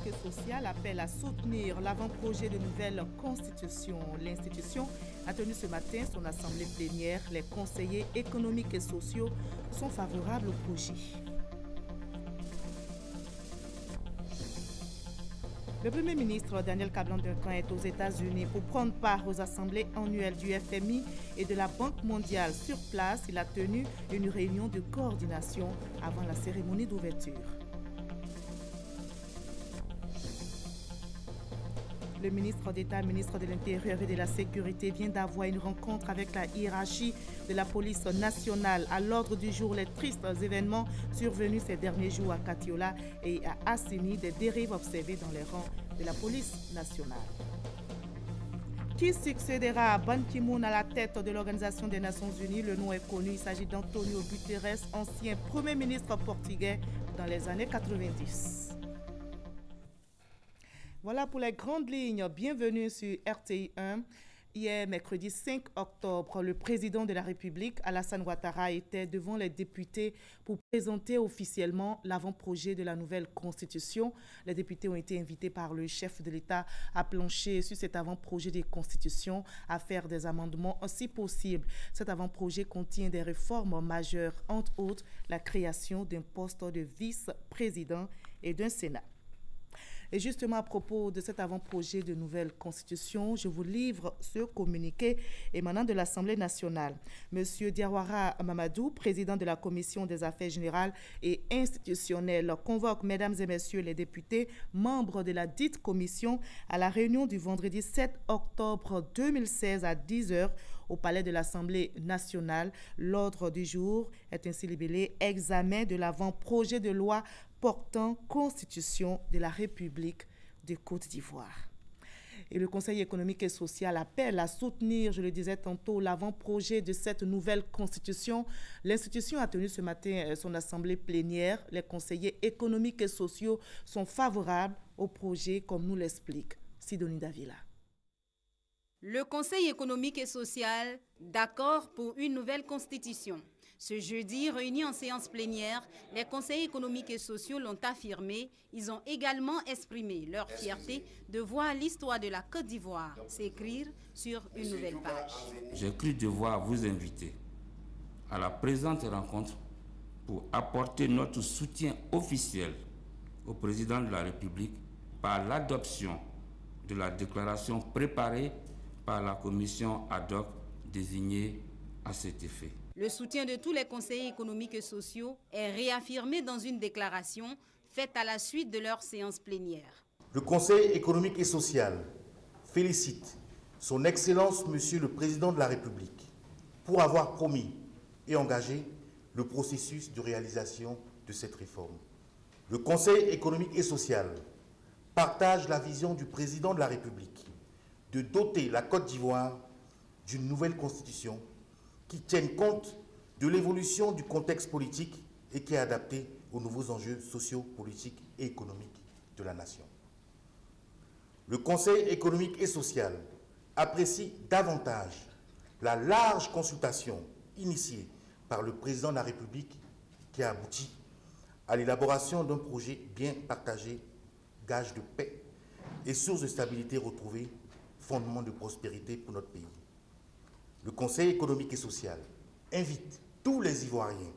économique et social appelle à soutenir l'avant-projet de nouvelle constitution. L'institution a tenu ce matin son assemblée plénière. Les conseillers économiques et sociaux sont favorables au projet. Le Premier ministre Daniel Kablan-Duncan est aux États-Unis pour prendre part aux assemblées annuelles du FMI et de la Banque mondiale. Sur place, il a tenu une réunion de coordination avant la cérémonie d'ouverture. Le ministre d'État, ministre de l'Intérieur et de la Sécurité vient d'avoir une rencontre avec la hiérarchie de la police nationale. À l'ordre du jour, les tristes événements survenus ces derniers jours à Katiola et à Assini, des dérives observées dans les rangs de la police nationale. Qui succédera à Ban Ki-moon à la tête de l'Organisation des Nations Unies? Le nom est connu, il s'agit d'Antonio Guterres, ancien Premier ministre portugais dans les années 90. Voilà pour les grandes lignes. Bienvenue sur RTI 1. Hier, mercredi 5 octobre, le président de la République, Alassane Ouattara, était devant les députés pour présenter officiellement l'avant-projet de la nouvelle constitution. Les députés ont été invités par le chef de l'État à plancher sur cet avant-projet de constitution, à faire des amendements si possible. Cet avant-projet contient des réformes majeures, entre autres la création d'un poste de vice-président et d'un Sénat. Et justement, à propos de cet avant-projet de nouvelle constitution, je vous livre ce communiqué émanant de l'Assemblée nationale. Monsieur Diawara Mamadou, président de la Commission des affaires générales et institutionnelles, convoque, mesdames et messieurs les députés, membres de la dite commission, à la réunion du vendredi 7 octobre 2016 à 10h au palais de l'Assemblée nationale. L'ordre du jour est ainsi libellé « Examen de l'avant-projet de loi portant Constitution de la République de Côte d'Ivoire ». Et le Conseil économique et social appelle à soutenir, je le disais tantôt, l'avant-projet de cette nouvelle constitution. L'institution a tenu ce matin son assemblée plénière. Les conseillers économiques et sociaux sont favorables au projet, comme nous l'explique Sidonie Davila. Le Conseil économique et social, d'accord pour une nouvelle constitution. Ce jeudi, réunis en séance plénière, les conseillers économiques et sociaux l'ont affirmé. Ils ont également exprimé leur fierté de voir l'histoire de la Côte d'Ivoire s'écrire sur une nouvelle page. J'ai cru devoir vous inviter à la présente rencontre pour apporter notre soutien officiel au président de la République par l'adoption de la déclaration préparée par la commission ad hoc désignée à cet effet. Le soutien de tous les conseillers économiques et sociaux est réaffirmé dans une déclaration faite à la suite de leur séance plénière. Le Conseil économique et social félicite son Excellence Monsieur le Président de la République pour avoir promis et engagé le processus de réalisation de cette réforme. Le Conseil économique et social partage la vision du Président de la République de doter la Côte d'Ivoire d'une nouvelle constitution qui tienne compte de l'évolution du contexte politique et qui est adaptée aux nouveaux enjeux sociaux, politiques et économiques de la nation. Le Conseil économique et social apprécie davantage la large consultation initiée par le Président de la République qui a abouti à l'élaboration d'un projet bien partagé, gage de paix et source de stabilité retrouvée, fondement de prospérité pour notre pays. Le Conseil économique et social invite tous les Ivoiriens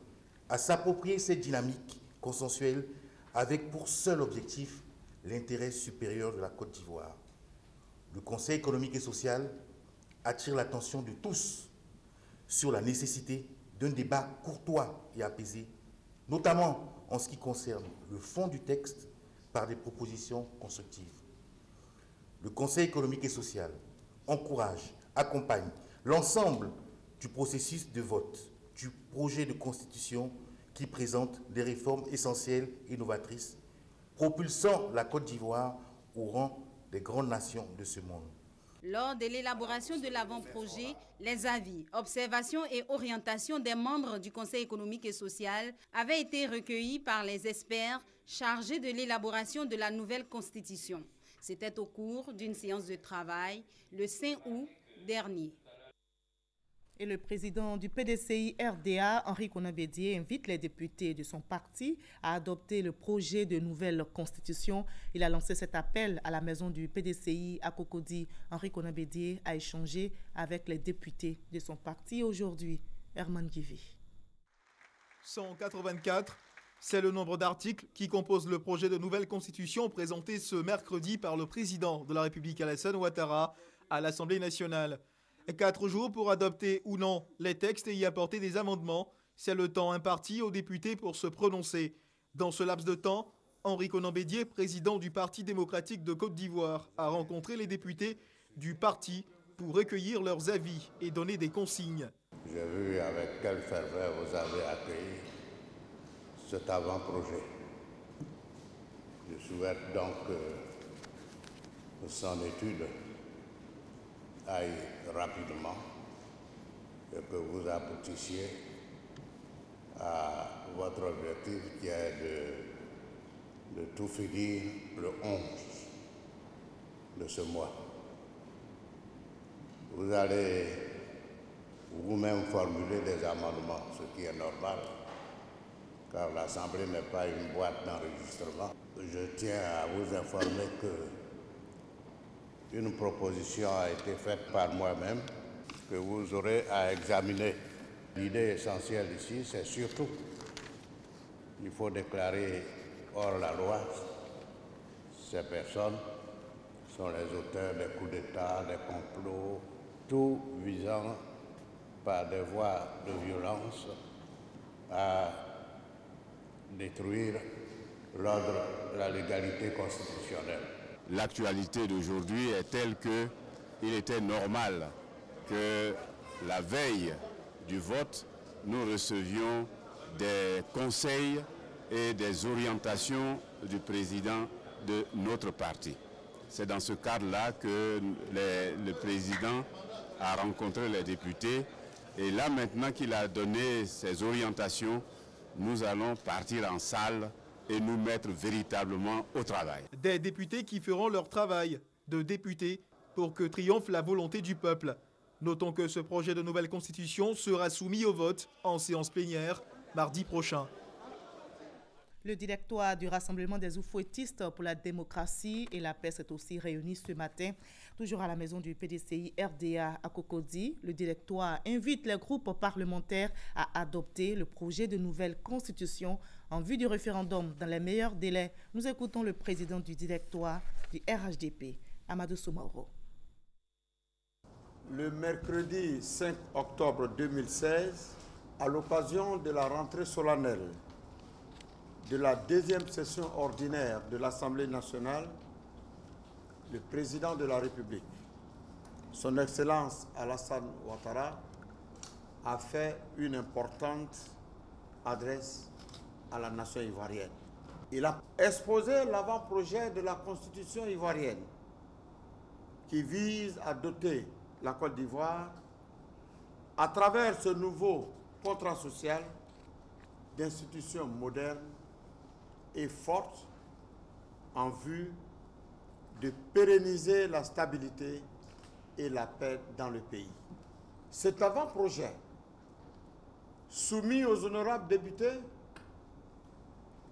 à s'approprier cette dynamique consensuelle avec pour seul objectif l'intérêt supérieur de la Côte d'Ivoire. Le Conseil économique et social attire l'attention de tous sur la nécessité d'un débat courtois et apaisé, notamment en ce qui concerne le fond du texte par des propositions constructives. Le Conseil économique et social encourage, accompagne l'ensemble du processus de vote du projet de constitution qui présente des réformes essentielles et novatrices, propulsant la Côte d'Ivoire au rang des grandes nations de ce monde. Lors de l'élaboration de l'avant-projet, les avis, observations et orientations des membres du Conseil économique et social avaient été recueillis par les experts chargés de l'élaboration de la nouvelle constitution. C'était au cours d'une séance de travail le 5 août dernier. Et le président du PDCI RDA, Henri Konan Bédié, invite les députés de son parti à adopter le projet de nouvelle constitution. Il a lancé cet appel à la maison du PDCI à Cocody. Henri Konan Bédié a échangé avec les députés de son parti aujourd'hui. Herman Guivi. 184, c'est le nombre d'articles qui composent le projet de nouvelle constitution présenté ce mercredi par le président de la République Alassane Ouattara à l'Assemblée nationale. 4 jours pour adopter ou non les textes et y apporter des amendements. C'est le temps imparti aux députés pour se prononcer. Dans ce laps de temps, Henri Konan Bédié, président du Parti démocratique de Côte d'Ivoire, a rencontré les députés du parti pour recueillir leurs avis et donner des consignes. J'ai vu avec quelle ferveur vous avez accueilli cet avant-projet. Je souhaite donc que son étude aille rapidement et que vous aboutissiez à votre objectif qui est de tout finir le 11 de ce mois. Vous allez vous-même formuler des amendements, ce qui est normal, car l'Assemblée n'est pas une boîte d'enregistrement. Je tiens à vous informer que une proposition a été faite par moi-même, que vous aurez à examiner. L'idée essentielle ici, c'est surtout qu'il faut déclarer hors la loi ces personnes sont les auteurs des coups d'État, des complots, tout visant par des voies de violence à détruire l'ordre de la légalité constitutionnelle. L'actualité d'aujourd'hui est telle qu'il était normal que la veille du vote, nous recevions des conseils et des orientations du président de notre parti. C'est dans ce cadre-là que le président a rencontré les députés et là maintenant qu'il a donné ses orientations, nous allons partir en salle et nous mettre véritablement au travail. Des députés qui feront leur travail de députés pour que triomphe la volonté du peuple. Notons que ce projet de nouvelle constitution sera soumis au vote en séance plénière mardi prochain. Le directoire du Rassemblement des Oufouettistes pour la démocratie et la paix s'est aussi réuni ce matin, toujours à la maison du PDCI RDA à Cocody. Le directoire invite les groupes parlementaires à adopter le projet de nouvelle constitution en vue du référendum dans les meilleurs délais. Nous écoutons le président du directoire du RHDP, Amadou Soumaoro. Le mercredi 5 octobre 2016, à l'occasion de la rentrée solennelle de la deuxième session ordinaire de l'Assemblée nationale, le président de la République, son Excellence Alassane Ouattara, a fait une importante adresse à la nation ivoirienne. Il a exposé l'avant-projet de la Constitution ivoirienne qui vise à doter la Côte d'Ivoire, à travers ce nouveau contrat social, d'institutions modernes et fortes en vue de pérenniser la stabilité et la paix dans le pays. Cet avant-projet, soumis aux honorables députés,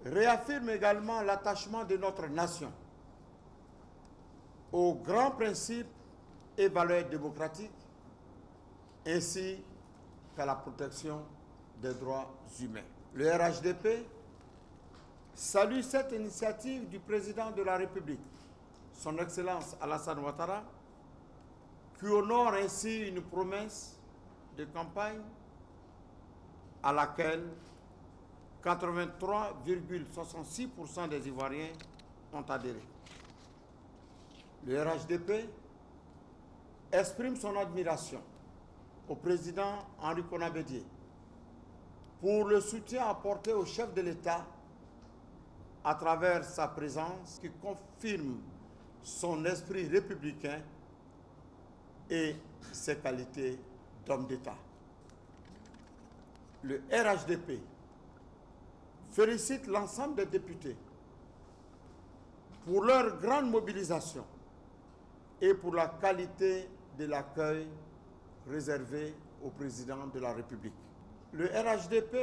réaffirme également l'attachement de notre nation aux grands principes et valeurs démocratiques, ainsi qu'à la protection des droits humains. Le RHDP salue cette initiative du président de la République, son Excellence Alassane Ouattara, qui honore ainsi une promesse de campagne à laquelle 83,66% des Ivoiriens ont adhéré. Le RHDP exprime son admiration au président Henri Konan Bédié pour le soutien apporté au chef de l'État à travers sa présence qui confirme son esprit républicain et ses qualités d'homme d'État. Le RHDP félicite l'ensemble des députés pour leur grande mobilisation et pour la qualité de l'accueil réservé au président de la République. Le RHDP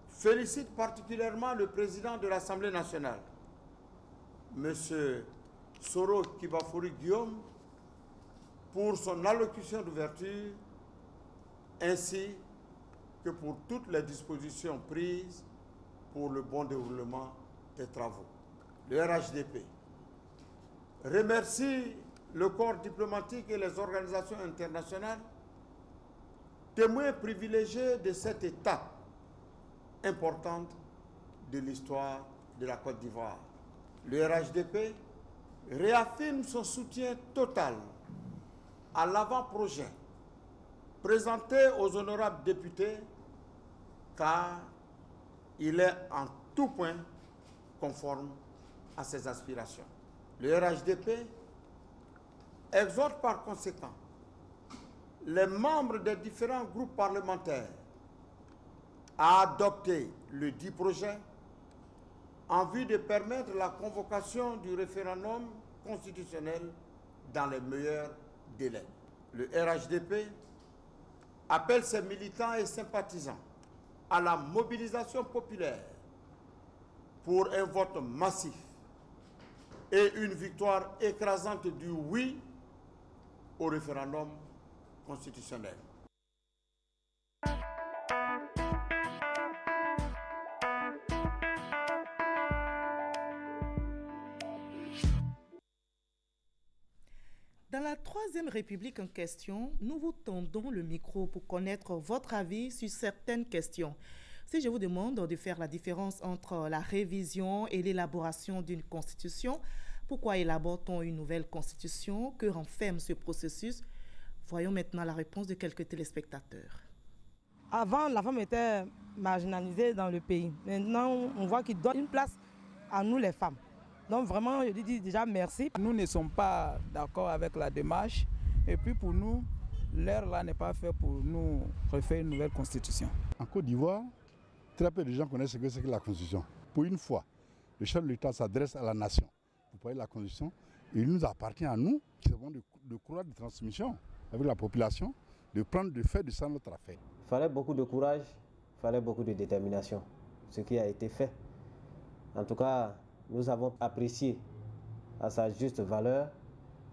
félicite particulièrement le président de l'Assemblée nationale, M. Soro Kibafori Guillaume, pour son allocution d'ouverture, ainsi que pour toutes les dispositions prises pour le bon déroulement des travaux. Le RHDP remercie le corps diplomatique et les organisations internationales, témoins privilégiés de cette étape importante de l'histoire de la Côte d'Ivoire. Le RHDP réaffirme son soutien total à l'avant-projet présenté aux honorables députés, car il est en tout point conforme à ses aspirations. Le RHDP exhorte par conséquent les membres des différents groupes parlementaires à adopter le dit projet en vue de permettre la convocation du référendum constitutionnel dans les meilleurs délais. Le RHDP appelle ses militants et sympathisants à la mobilisation populaire pour un vote massif et une victoire écrasante du oui au référendum constitutionnel. Dans la Troisième République en question, nous vous tendons le micro pour connaître votre avis sur certaines questions. Si je vous demande de faire la différence entre la révision et l'élaboration d'une constitution, pourquoi élabore-t-on une nouvelle constitution? Que renferme ce processus? Voyons maintenant la réponse de quelques téléspectateurs. Avant, la femme était marginalisée dans le pays. Maintenant, on voit qu'il donne une place à nous les femmes. Donc vraiment, je dis déjà merci. Nous ne sommes pas d'accord avec la démarche. Et puis pour nous, l'heure là n'est pas faite pour nous refaire une nouvelle constitution. En Côte d'Ivoire, très peu de gens connaissent ce que c'est que la constitution. Pour une fois, le chef de l'État s'adresse à la nation pour parler de la constitution. Il nous appartient à nous, qui avons de courage de transmission avec la population, de prendre de faire de ça notre affaire. Il fallait beaucoup de courage, il fallait beaucoup de détermination, ce qui a été fait. En tout cas, nous avons apprécié à sa juste valeur.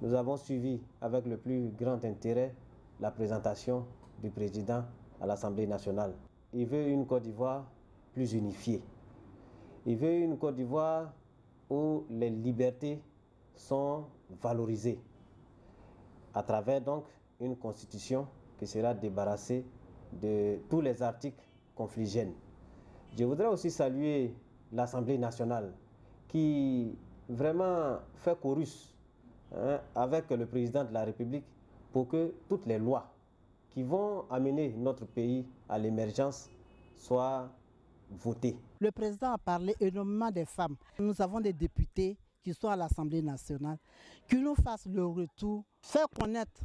Nous avons suivi avec le plus grand intérêt la présentation du président à l'Assemblée nationale. Il veut une Côte d'Ivoire plus unifiée. Il veut une Côte d'Ivoire où les libertés sont valorisées à travers donc une constitution qui sera débarrassée de tous les articles confligènes. Je voudrais aussi saluer l'Assemblée nationale qui vraiment fait chorus avec le président de la République pour que toutes les lois qui vont amener notre pays à l'émergence soient votées. Le président a parlé énormément des femmes. Nous avons des députés qui sont à l'Assemblée nationale, qui nous fassent le retour, faire connaître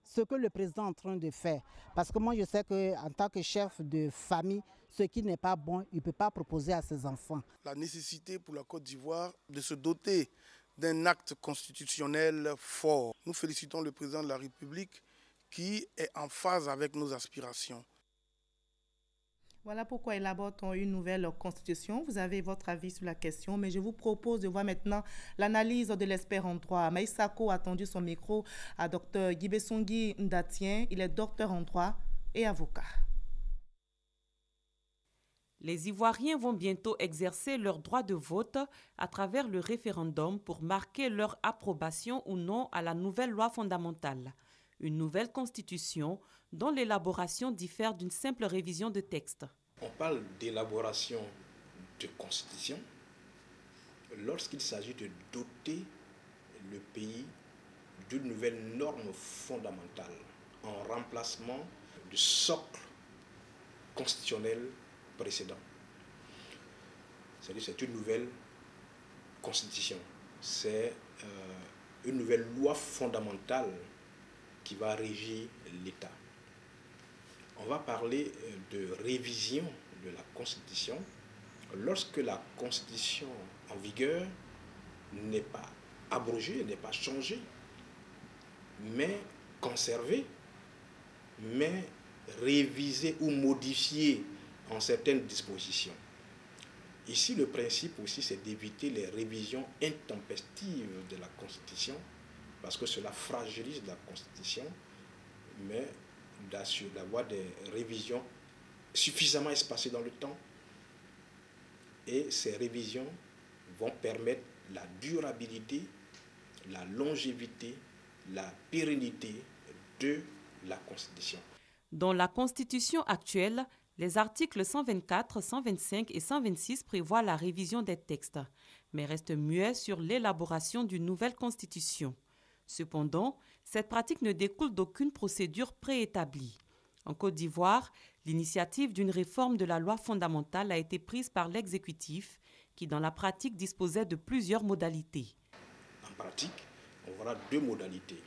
ce que le président est en train de faire. Parce que moi, je sais qu'en tant que chef de famille, ce qui n'est pas bon, il ne peut pas proposer à ses enfants. La nécessité pour la Côte d'Ivoire de se doter d'un acte constitutionnel fort. Nous félicitons le président de la République qui est en phase avec nos aspirations. Voilà pourquoi élabore-t-on une nouvelle constitution. Vous avez votre avis sur la question, mais je vous propose de voir maintenant l'analyse de l'expert en droit. Maïsako a tendu son micro à Dr Guibesongi Ndatien. Il est docteur en droit et avocat. Les Ivoiriens vont bientôt exercer leur droit de vote à travers le référendum pour marquer leur approbation ou non à la nouvelle loi fondamentale. Une nouvelle constitution dont l'élaboration diffère d'une simple révision de texte. On parle d'élaboration de constitution lorsqu'il s'agit de doter le pays d'une nouvelle norme fondamentale en remplacement du socle constitutionnel précédent. C'est-à-dire c'est une nouvelle constitution, c'est une nouvelle loi fondamentale qui va régir l'État. On va parler de révision de la Constitution lorsque la Constitution en vigueur n'est pas abrogée, n'est pas changée, mais conservée, mais réviser ou modifier en certaines dispositions. Ici, le principe aussi, c'est d'éviter les révisions intempestives de la Constitution, parce que cela fragilise la Constitution, mais d'avoir des révisions suffisamment espacées dans le temps. Et ces révisions vont permettre la durabilité, la longévité, la pérennité de la Constitution. Dans la Constitution actuelle, les articles 124, 125 et 126 prévoient la révision des textes, mais restent muets sur l'élaboration d'une nouvelle Constitution. Cependant, cette pratique ne découle d'aucune procédure préétablie. En Côte d'Ivoire, l'initiative d'une réforme de la loi fondamentale a été prise par l'exécutif, qui dans la pratique disposait de plusieurs modalités. En pratique, on verra deux modalités.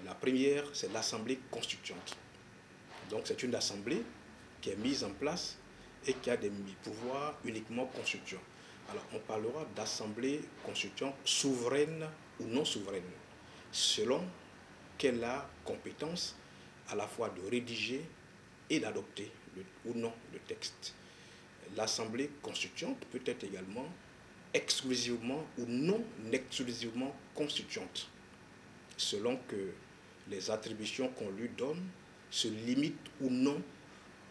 La première, c'est l'Assemblée constituante. Donc c'est une assemblée qui est mise en place et qui a des pouvoirs uniquement constituants. Alors on parlera d'assemblée constituante souveraine ou non souveraine, selon qu'elle a compétence à la fois de rédiger et d'adopter ou non le texte. L'assemblée constituante peut être également exclusivement ou non exclusivement constituante, selon que les attributions qu'on lui donne se limitent ou non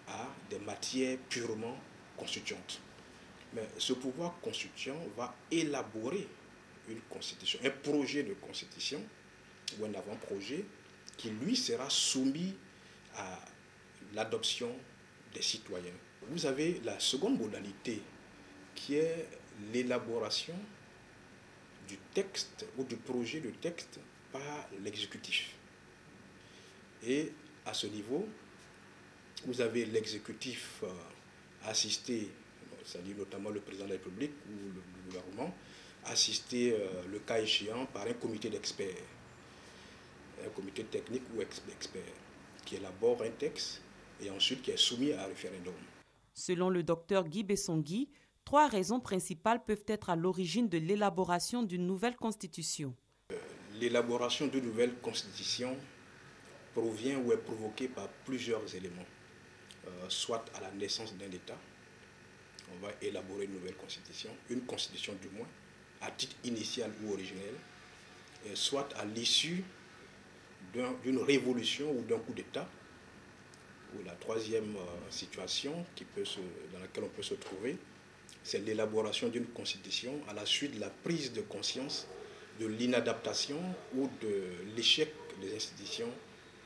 à des matières purement constituantes. Mais ce pouvoir constituant va élaborer une constitution, un projet de constitution ou un avant-projet qui lui sera soumis à l'adoption des citoyens. Vous avez la seconde modalité qui est l'élaboration du texte ou du projet de texte par l'exécutif. Et à ce niveau, vous avez l'exécutif assisté, c'est-à-dire notamment le président de la République ou le gouvernement, assisté le cas échéant par un comité d'experts, un comité technique ou experts, qui élabore un texte et ensuite qui est soumis à un référendum. Selon le docteur Guy Bessongui, 3 raisons principales peuvent être à l'origine de l'élaboration d'une nouvelle constitution. L'élaboration d'une nouvelle constitution provient ou est provoquée par plusieurs éléments. Soit à la naissance d'un État, on va élaborer une nouvelle constitution du moins, à titre initial ou originel, soit à l'issue d'une révolution ou d'un coup d'État, ou la troisième situation dans laquelle on peut se trouver, c'est l'élaboration d'une constitution à la suite de la prise de conscience de l'inadaptation ou de l'échec des institutions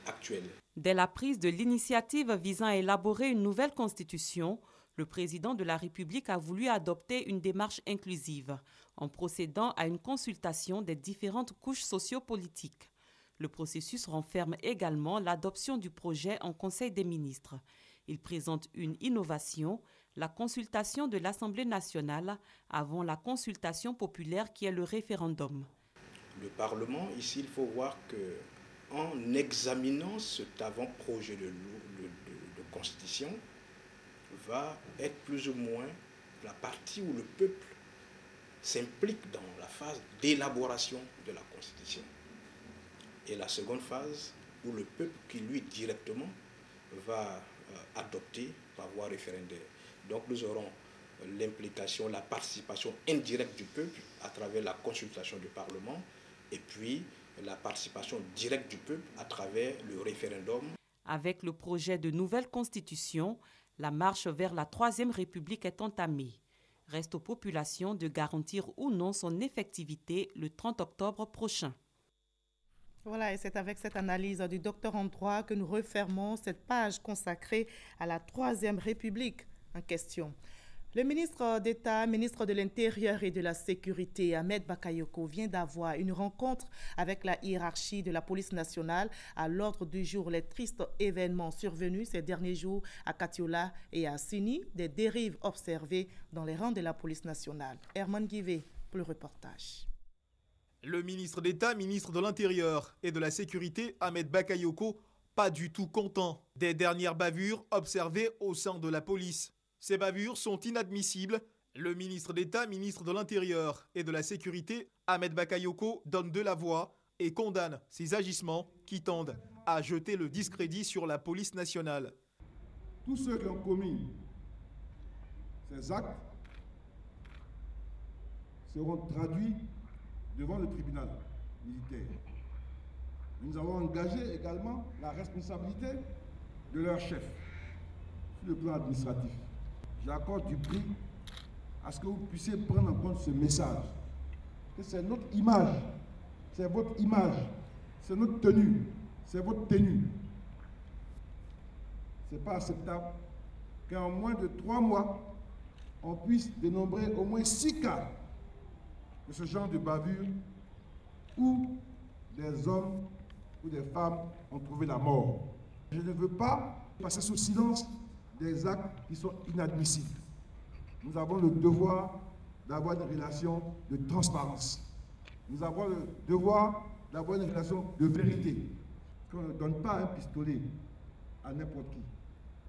actuelles. Dès la prise de l'initiative visant à élaborer une nouvelle constitution, le président de la République a voulu adopter une démarche inclusive en procédant à une consultation des différentes couches sociopolitiques. Le processus renferme également l'adoption du projet en Conseil des ministres. Il présente une innovation, la consultation de l'Assemblée nationale avant la consultation populaire qui est le référendum. Le Parlement, ici, il faut voir qu'en examinant cet avant-projet de constitution, va être plus ou moins la partie où le peuple s'implique dans la phase d'élaboration de la Constitution. Et la seconde phase où le peuple qui, lui, directement, va adopter par voie référendaire. Donc nous aurons l'implication, la participation indirecte du peuple à travers la consultation du Parlement et puis la participation directe du peuple à travers le référendum. Avec le projet de nouvelle constitution, la marche vers la Troisième République est entamée. Reste aux populations de garantir ou non son effectivité le 30 octobre prochain. Voilà, et c'est avec cette analyse du docteur en droit que nous refermons cette page consacrée à la Troisième République en question. Le ministre d'État, ministre de l'Intérieur et de la Sécurité, Ahmed Bakayoko, vient d'avoir une rencontre avec la hiérarchie de la police nationale. À l'ordre du jour, les tristes événements survenus ces derniers jours à Katiola et à Sini, des dérives observées dans les rangs de la police nationale. Herman Guivé pour le reportage. Le ministre d'État, ministre de l'Intérieur et de la Sécurité, Ahmed Bakayoko, pas du tout content des dernières bavures observées au sein de la police. Ces bavures sont inadmissibles. Le ministre d'État, ministre de l'Intérieur et de la Sécurité, Ahmed Bakayoko, donne de la voix et condamne ces agissements qui tendent a jeté le discrédit sur la police nationale. Tous ceux qui ont commis ces actes seront traduits devant le tribunal militaire. Nous avons engagé également la responsabilité de leur chef sur le plan administratif. J'accorde du prix à ce que vous puissiez prendre en compte ce message. Que c'est notre image, c'est votre image, c'est notre tenue, c'est votre tenue. Ce n'est pas acceptable qu'en moins de 3 mois, on puisse dénombrer au moins 6 cas de ce genre de bavure où des hommes ou des femmes ont trouvé la mort. Je ne veux pas passer sous silence des actes qui sont inadmissibles. Nous avons le devoir d'avoir une relation de transparence. Nous avons le devoir d'avoir une relation de vérité. Qu'on ne donne pas un pistolet à n'importe qui.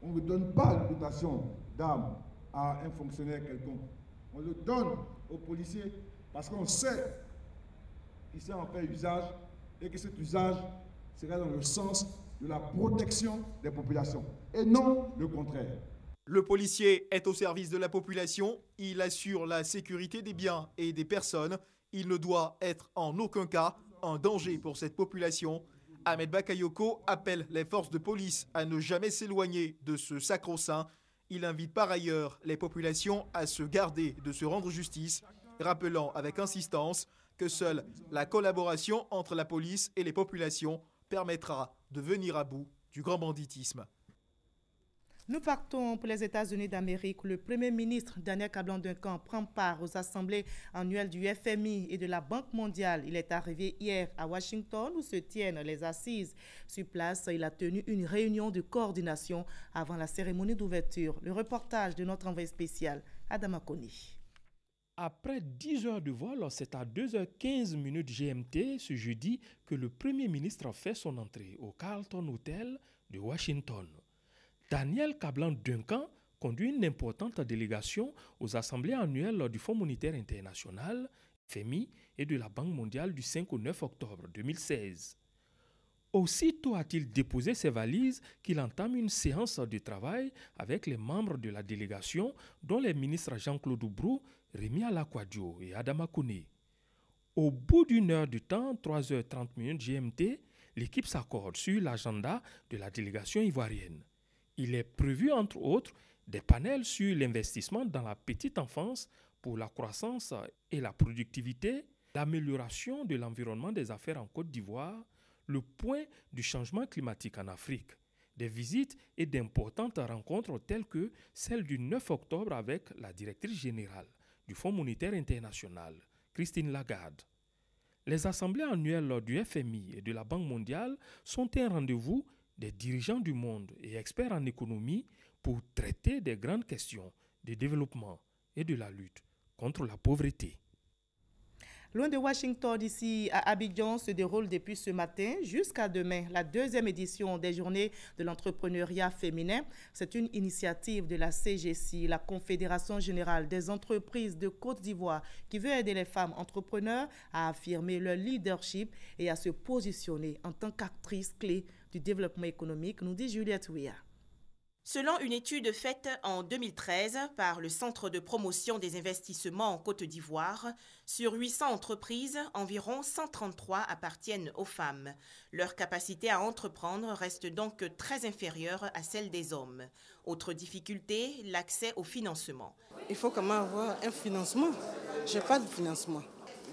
On ne donne pas une dotation d'armes à un fonctionnaire quelconque. On le donne aux policiers parce qu'on sait qu'ils savent en faire usage et que cet usage sera dans le sens de la protection des populations et non le contraire. Le policier est au service de la population, il assure la sécurité des biens et des personnes, il ne doit être en aucun cas un danger pour cette population. Ahmed Bakayoko appelle les forces de police à ne jamais s'éloigner de ce sacro-saint. Il invite par ailleurs les populations à se garder de se rendre justice, rappelant avec insistance que seule la collaboration entre la police et les populations permettra de venir à bout du grand banditisme. Nous partons pour les États-Unis d'Amérique. Le Premier ministre Daniel Kablan-Duncan prend part aux assemblées annuelles du FMI et de la Banque mondiale. Il est arrivé hier à Washington où se tiennent les assises. Sur place, il a tenu une réunion de coordination avant la cérémonie d'ouverture. Le reportage de notre envoyé spécial, Adama Koni. Après 10 heures de vol, c'est à 2h15 GMT ce jeudi que le Premier ministre a fait son entrée au Carlton Hotel de Washington. Daniel Kablan-Duncan conduit une importante délégation aux assemblées annuelles du Fonds monétaire international, FMI, et de la Banque mondiale du 5 au 9 octobre 2016. Aussitôt a-t-il déposé ses valises qu'il entame une séance de travail avec les membres de la délégation, dont les ministres Jean-Claude Oubrou, Rémi Alakwadio et Adama Kone. Au bout d'une heure de temps, 3h30 GMT, l'équipe s'accorde sur l'agenda de la délégation ivoirienne. Il est prévu, entre autres, des panels sur l'investissement dans la petite enfance pour la croissance et la productivité, l'amélioration de l'environnement des affaires en Côte d'Ivoire, le point du changement climatique en Afrique, des visites et d'importantes rencontres telles que celle du 9 octobre avec la directrice générale du Fonds monétaire international, Christine Lagarde. Les assemblées annuelles du FMI et de la Banque mondiale sont un rendez-vous des dirigeants du monde et experts en économie pour traiter des grandes questions de développement et de la lutte contre la pauvreté. Loin de Washington, ici à Abidjan, se déroule depuis ce matin jusqu'à demain la 2e édition des Journées de l'entrepreneuriat féminin. C'est une initiative de la CGC, la Confédération générale des entreprises de Côte d'Ivoire, qui veut aider les femmes entrepreneurs à affirmer leur leadership et à se positionner en tant qu'actrices clés du développement économique, nous dit Juliette Ouya. Selon une étude faite en 2013 par le Centre de promotion des investissements en Côte d'Ivoire, sur 800 entreprises, environ 133 appartiennent aux femmes. Leur capacité à entreprendre reste donc très inférieure à celle des hommes. Autre difficulté, l'accès au financement. Il faut quand même avoir un financement. Je n'ai pas de financement.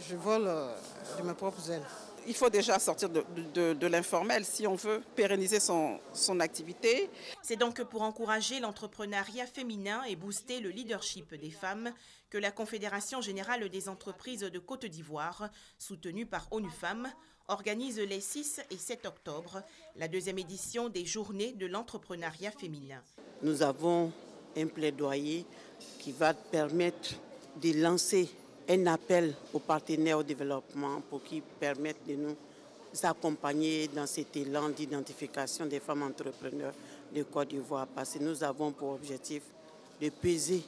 Je vole de mes propres ailes. Il faut déjà sortir de l'informel si on veut pérenniser son activité. C'est donc pour encourager l'entrepreneuriat féminin et booster le leadership des femmes que la Confédération générale des entreprises de Côte d'Ivoire, soutenue par ONU Femmes, organise les 6 et 7 octobre la 2e édition des Journées de l'entrepreneuriat féminin. Nous avons un plaidoyer qui va permettre de lancer un appel aux partenaires au développement pour qu'ils permettent de nous accompagner dans cet élan d'identification des femmes entrepreneurs de Côte d'Ivoire. Parce que nous avons pour objectif de peser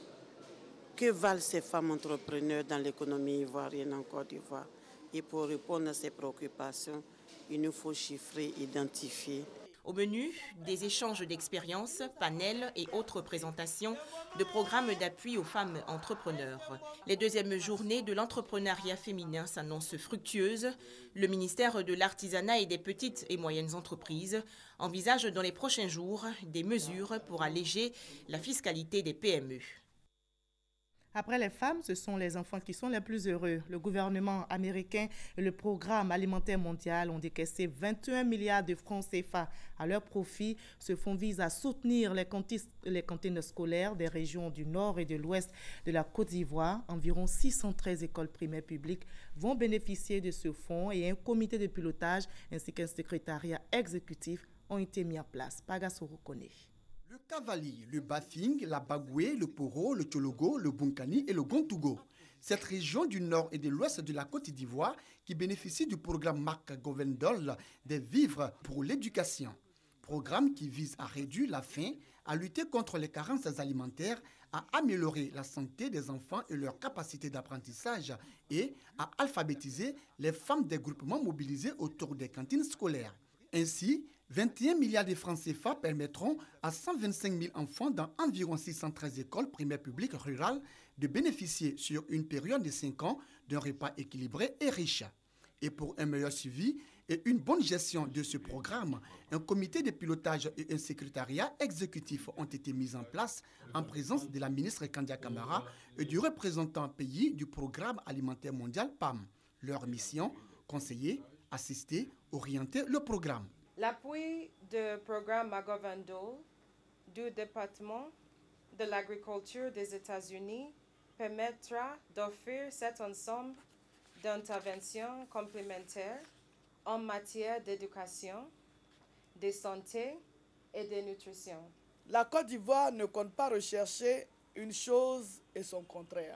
que valent ces femmes entrepreneurs dans l'économie ivoirienne en Côte d'Ivoire Et pour répondre à ces préoccupations, il nous faut chiffrer, identifier. Au menu, des échanges d'expériences, panels et autres présentations de programmes d'appui aux femmes entrepreneurs. Les deuxièmes journées de l'entrepreneuriat féminin s'annoncent fructueuses. Le ministère de l'Artisanat et des petites et moyennes entreprises envisage dans les prochains jours des mesures pour alléger la fiscalité des PME. Après les femmes, ce sont les enfants qui sont les plus heureux. Le gouvernement américain et le programme alimentaire mondial ont décaissé 21 milliards de francs CFA à leur profit. Ce fonds vise à soutenir les cantines scolaires des régions du nord et de l'ouest de la Côte d'Ivoire. Environ 613 écoles primaires publiques vont bénéficier de ce fonds et un comité de pilotage ainsi qu'un secrétariat exécutif ont été mis en place. Pagassoro connaît. Le Cavali, le Bafing, la Bagoué, le Poro, le Tchologo, le Bunkani et le Gontougo. Cette région du nord et de l'ouest de la Côte d'Ivoire qui bénéficie du programme Marc Govendol des vivres pour l'éducation. Programme qui vise à réduire la faim, à lutter contre les carences alimentaires, à améliorer la santé des enfants et leur capacité d'apprentissage et à alphabétiser les femmes des groupements mobilisés autour des cantines scolaires. Ainsi, 21 milliards de francs CFA permettront à 125 000 enfants dans environ 613 écoles primaires publiques rurales de bénéficier sur une période de 5 ans d'un repas équilibré et riche. Et pour un meilleur suivi et une bonne gestion de ce programme, un comité de pilotage et un secrétariat exécutif ont été mis en place en présence de la ministre Kandia Camara et du représentant pays du programme alimentaire mondial PAM. Leur mission, conseiller, assister, orienter le programme. L'appui du programme Magovendol du département de l'agriculture des États-Unis permettra d'offrir cet ensemble d'interventions complémentaires en matière d'éducation, de santé et de nutrition. La Côte d'Ivoire ne compte pas rechercher une chose et son contraire.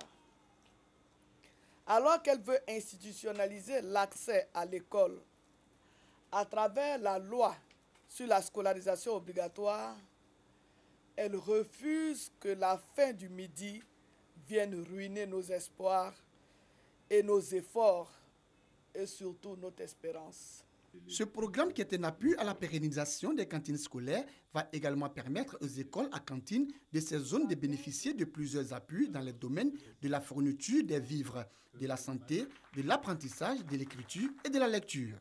Alors qu'elle veut institutionnaliser l'accès à l'école à travers la loi sur la scolarisation obligatoire, elle refuse que la faim du midi vienne ruiner nos espoirs et nos efforts et surtout notre espérance. Ce programme, qui est un appui à la pérennisation des cantines scolaires, va également permettre aux écoles à cantines de ces zones de bénéficier de plusieurs appuis dans les domaines de la fourniture des vivres, de la santé, de l'apprentissage, de l'écriture et de la lecture.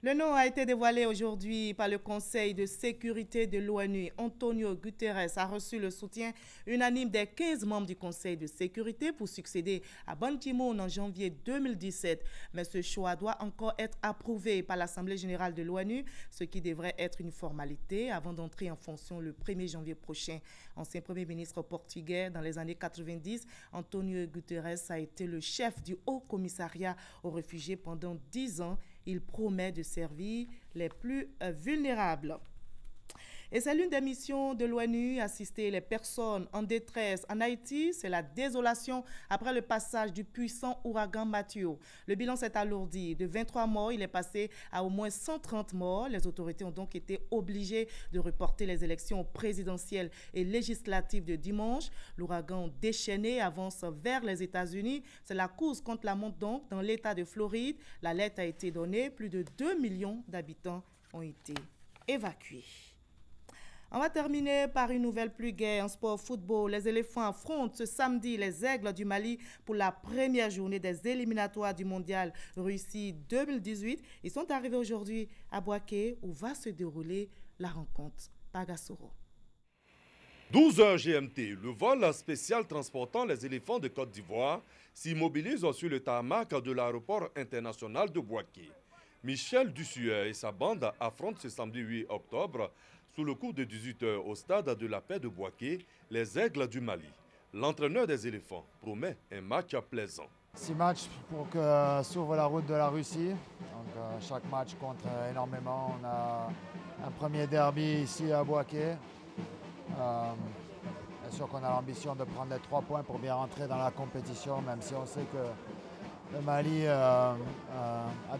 Le nom a été dévoilé aujourd'hui par le Conseil de sécurité de l'ONU. Antonio Guterres a reçu le soutien unanime des 15 membres du Conseil de sécurité pour succéder à Ban Ki-moon en janvier 2017. Mais ce choix doit encore être approuvé par l'Assemblée générale de l'ONU, ce qui devrait être une formalité avant d'entrer en fonction le 1er janvier prochain. Ancien Premier ministre portugais dans les années 90, Antonio Guterres a été le chef du Haut Commissariat aux réfugiés pendant 10 ans. Il promet de servir les plus vulnérables. Et c'est l'une des missions de l'ONU, assister les personnes en détresse en Haïti. C'est la désolation après le passage du puissant ouragan Mathieu. Le bilan s'est alourdi. De 23 morts, il est passé à au moins 130 morts. Les autorités ont donc été obligées de reporter les élections présidentielles et législatives de dimanche. L'ouragan déchaîné avance vers les États-Unis. C'est la course contre la montre donc dans l'État de Floride. L'alerte a été donnée. Plus de 2 millions d'habitants ont été évacués. On va terminer par une nouvelle plus gaie en sport football. Les éléphants affrontent ce samedi les Aigles du Mali pour la première journée des éliminatoires du mondial Russie 2018. Ils sont arrivés aujourd'hui à Boaké où va se dérouler la rencontre. Pagassoro. 12h GMT, le vol spécial transportant les éléphants de Côte d'Ivoire s'immobilise sur le tarmac de l'aéroport international de Boaké. Michel Dussueur et sa bande affrontent ce samedi 8 octobre sous le coup de 18h au stade de la paix de Boaké, les Aigles du Mali. L'entraîneur des éléphants promet un match plaisant. 6 matchs pour que s'ouvre la route de la Russie. Donc, chaque match compte énormément. On a un premier derby ici à Boaké. Bien sûr qu'on a l'ambition de prendre les 3 points pour bien rentrer dans la compétition, même si on sait que le Mali a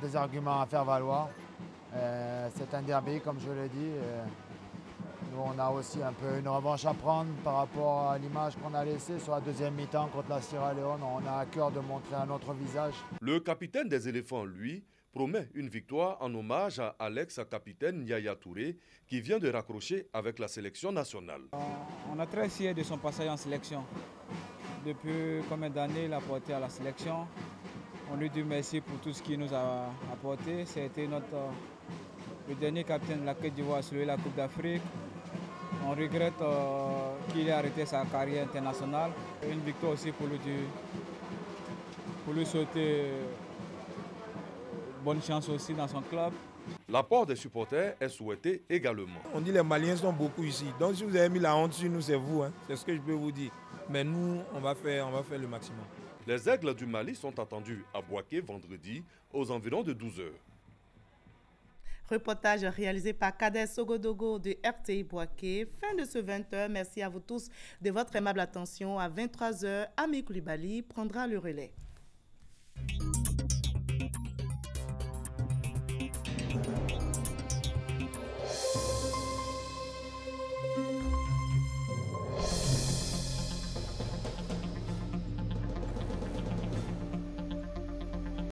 des arguments à faire valoir. C'est un derby, comme je l'ai dit. Nous, on a aussi un peu une revanche à prendre par rapport à l'image qu'on a laissée sur la deuxième mi-temps contre la Sierra Leone. On a à cœur de montrer un autre visage. Le capitaine des éléphants, lui, promet une victoire en hommage à l'ex-capitaine Yaya Touré qui vient de raccrocher avec la sélection nationale. On est très fiers de son passage en sélection. Depuis combien d'années il a porté à la sélection. On lui dit merci pour tout ce qu'il nous a apporté. C'était le dernier capitaine de la Côte d'Ivoire sur la Coupe d'Afrique. On regrette qu'il ait arrêté sa carrière internationale. Une victoire aussi pour lui souhaiter bonne chance aussi dans son club. L'apport des supporters est souhaité également. On dit que les Maliens sont beaucoup ici. Donc si vous avez mis la honte sur nous, c'est vous. Hein. C'est ce que je peux vous dire. Mais nous, on va faire le maximum. Les Aigles du Mali sont attendus à Bouaké vendredi aux environs de 12h. Reportage réalisé par Kader Sogodogo de RTI Bouaké. Fin de ce 20h. Merci à vous tous de votre aimable attention. À 23h, Ami Koulibaly prendra le relais.